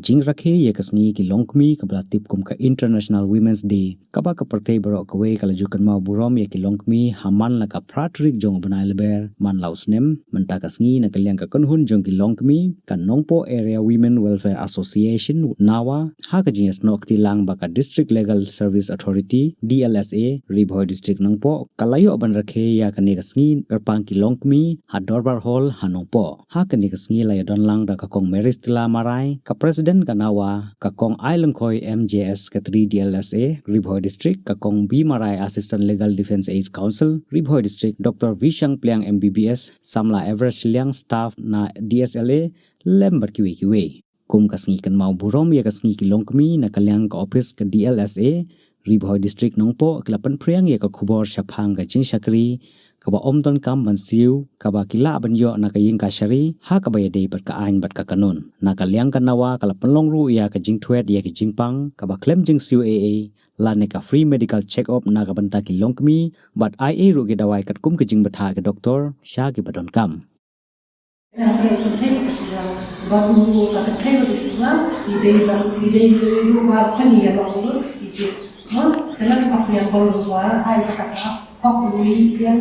jing Rakhe ye kasngi ki longkmie kabla tip kum ka International Women's Day kaba ka partei barok kawe kala jukan mau burom ye ki longkmie haman la ka pratrik jong banai leber man lausnem menta kasngi na kaliang ka konhun jong ki longkmie kan nongpo Area Women Welfare Association NAWWA haka jing snohkit lang baka District Legal Service Authority DLSA Ribhoi District nongpo kalayo ban Rakhe ya kani kasngi kyrpang ki longkmie hadorbar hall hanongpo haka ni kasngi la don lang da ka kong meristila marai ka President ka NAWWA ka kong longkmie MJS ka 3 DLSA Ribhoi District ka kong B Marai Assistant Legal Defense Aid Council Ribhoi District Dr. Vishang Pliang MBBS samla average liang staff na DSLA lembar kiwe kum kasngi kan mau burom ya kasngi ki longkmie na kaliang ka office ka DLSA Ribhoi District nongpo kelapan priang ya ka khubor shaphang ka jing shakri kaba omdon kam bansiu kaba kila banyo na kaying kashari ha kaba yade bat ka ain bat ka kanun na kaliang ka NAWWA kala penlongru ya ka jing thuet ya ki jingpang kaba claim jing siu AA la ne ka free medical check up na ka banta ki longkmie bat IA ru ki dawai kat kum ki jing batha ka doktor sha ki badon kam Hopefully, we can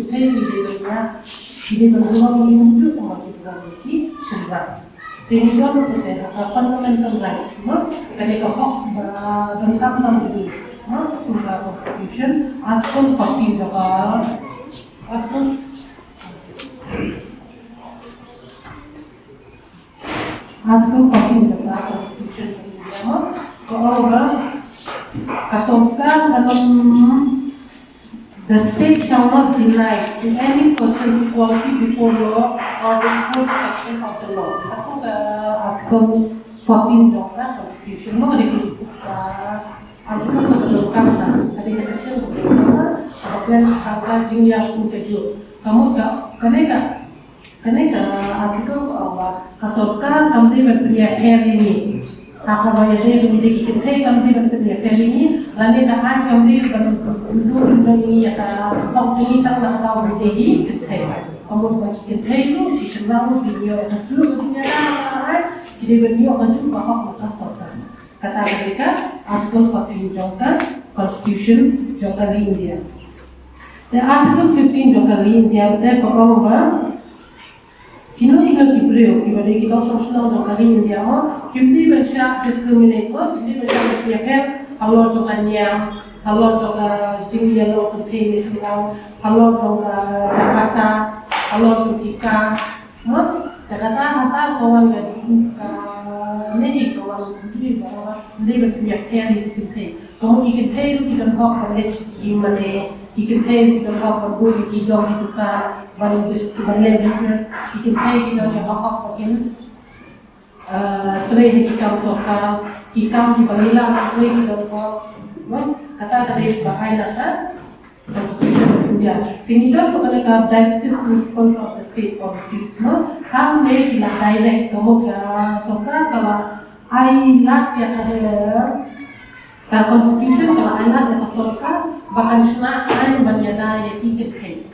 tell you they will not improve on the children. They don't have fundamental rights. They can hope the come to the Constitution, Article 14 of our Article 14 of our Constitution of India. Moreover, the state shall not deny to any person equality before law or the full protection of the law. Aku Article 14 of the Constitution. Mau ada artikel keberlakuan ada section keberlakuan apabila haka jing yang tujuh. Kamu kena artikel kasorka kami berpihak ini. Haka bayar ini kita kami berpihak ini. Lalu tahan kami berdua ini ya kalau ini tak nak tahu berdegi kita. Kamu bagi kita itu disenang video satu punya jadi beliau akan cuba hak kasorka. Kata mereka artikel 14 jangka Constitution jangka di India. The article 15 jangka di India betul bahwa kini kita diberi kepada kita sosial jangka di India kita bisa diskriminasi, kita bisa berpihak kalau jangkanya, kalau jangka jing yang lo terkini sedang, kalau jangka Jakarta, kalau ketika, Jakarta kata kawan jadi ini kawan sendiri bahwa dia berpihak di kita. Kamu ikan itu kita hak knowledge di mana, ikan itu kita hak berbudi kijau itu kan, balik business, ikan kita hak mungkin trade kita sokal, kita di balik trade kita hak, kata dari bahaya kan, Constitution of India. Tinggal kepada directive principles of the state policies, hal ini kita direct kamu ke sokal kalau ayat yang ada Constitution kalau ayat yang sokal bahkan senang banyaknya yang kisah kait.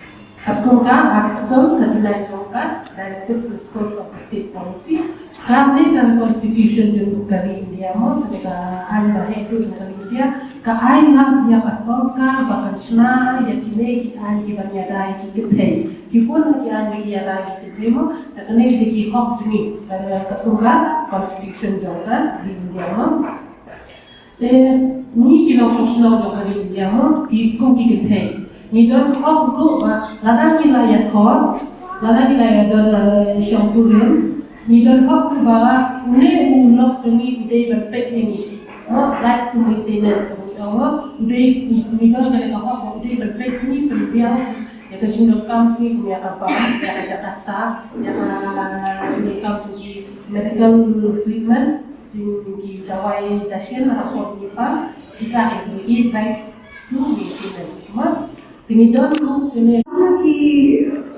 Artikel terbilang jangka directive principles of the state policy. Kami dalam Constitution juga di India ketika ayat itu di India ke ayat yang sokal bahkan senang yang kini kita ayat banyaknya yang kita. Kipun ayat yang kita terima, tapi ini jadi hak ini dari ketua Constitution jangka di India. Ni kita sosial jangka di India ikut kita. Ni don hak tu, lada kita ya thor, lada kita ya don syampurin. Ni don hak tu bah, ni ulok jeni udah berpek ini, right to maintenance. Udah ni don kalau hak udah berpek ini perbiang, ya kecil kam ni punya apa, ya Jakarta, ya ni kam tu medical treatment, di dawai dasar rapor kita ini right to maintenance. Tinidor ko kini ki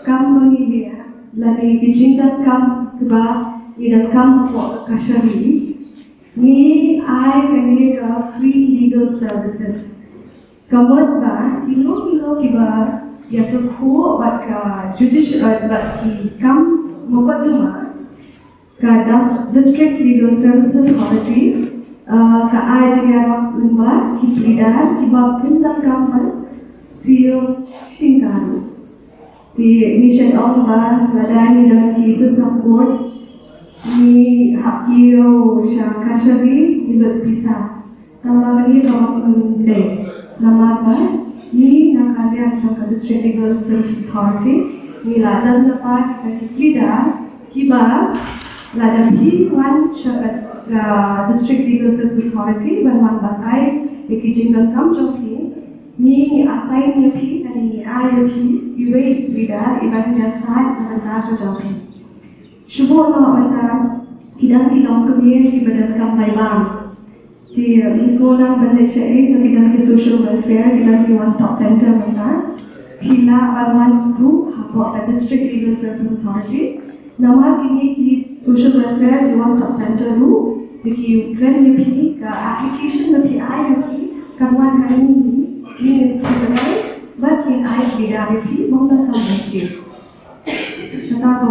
kam dia lagi dicinta kam ba ida kam ko kashari ni ai kani ka free legal services kawat ba kilo ki ba ya to ko ba ka judicial ba ki kam mukaddima District Legal Services Authority ka IGR Lumba Kiplida Kiba Pinda Government Seal Shingaru. The mission of Ladani dan cases of court ni hakio Shakashari ilut bisa. Tambah lagi kalau mende nama ni nak ada yang District Legal Services Authority ni ladan dapat kita kiba ladan P1 District Legal Services Authority berman batai ikijingan kam joki ni assign ni P dan ni IOP iwait bida iban dasar mentar joki Shubo no mentar kidang longkmie ibadat kam baibang di Isona Malaysia itu kidang social welfare kidang one stop center mentar Pila Balwan Group hapo District Legal Services Authority nama kini ki social welfare one stop center ru diki grant ni ka application ni ai ni kawan hari ni supervise but in ai bida ni mongda ka mesti kata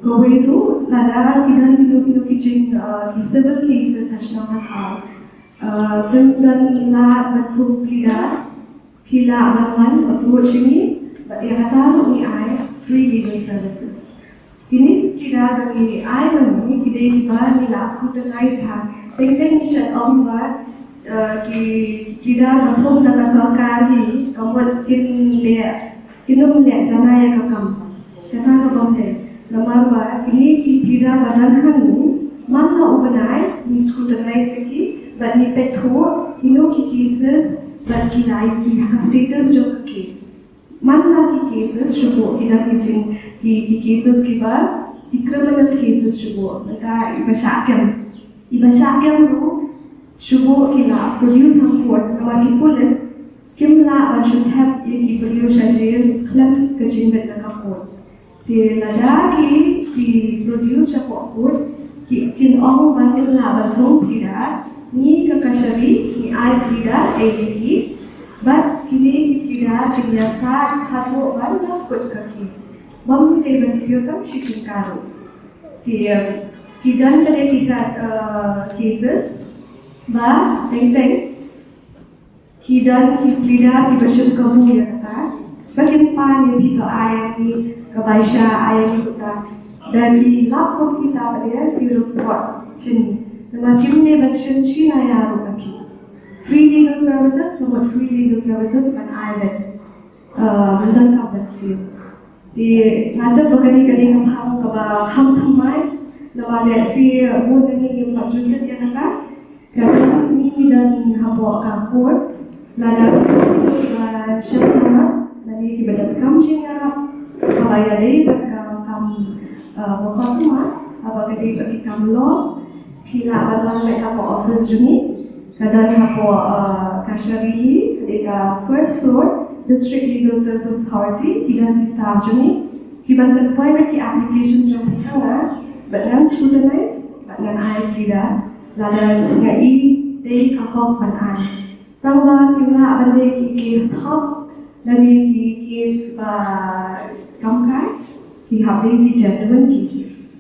kowe tu lada kidang kilo kijing ki civil cases national hal dan la betul bida kila aman approach ni yang kata ni ai free legal services ini tidak bagi ai bagi kita kita ni last scrutinize ha tentang mission omba ki tidak betul dalam sarkar ni kamu dia kinum le jana ya kakam kata kakam deh nomor dua ini ki tidak badan hani mana ubenai ni scrutinize ki but ni petho ino ki cases but ki right ki status jo case mana ki cases shubo ida ki cases ki ba ki criminal cases shubo maka ibashakam ro shubo ki la produce report nama ki pulit kimla should have ki produce jail claim kajin bet na court te lada ki produce report ki kin ong ban kimla bathong pida ni kakashari ni ai pida AAP but kini kita biasa hatu banda kut kakis. Bam kita bersih kan shipping karo. Kita ada tiga cases, ba teng kita bersih kamu ya kata. Bagian pan yang kita ayat ni kebaisha ayat ni kita dan di lapor kita ada di report sini. Nama timnya bersih China ya rugi. Free legal services, nomor free legal services kan island, mendan kapasitas. Di nanti berkali-kali ham kaba ham thamai, nama lesi buat ni yang berjumpa dia nak, kerana ni dan habo kakor, lada syarikat, nanti kita kam jinga, kabaya deh kam waktu apa kita kam loss, kila abang mereka office juni. Kadang hapo kasharihi ketika first floor District Legal Services Authority kidan di staff juni kiban private ki applications yang pitanga badan scrutinize badan ai kida lada ngai dei ka hok pan ai tangba kila abande ki case top dari ki case kamkai ki hape ki genuine cases.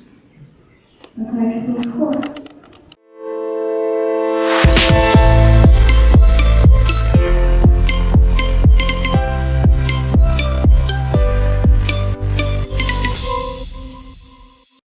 Terima kasih.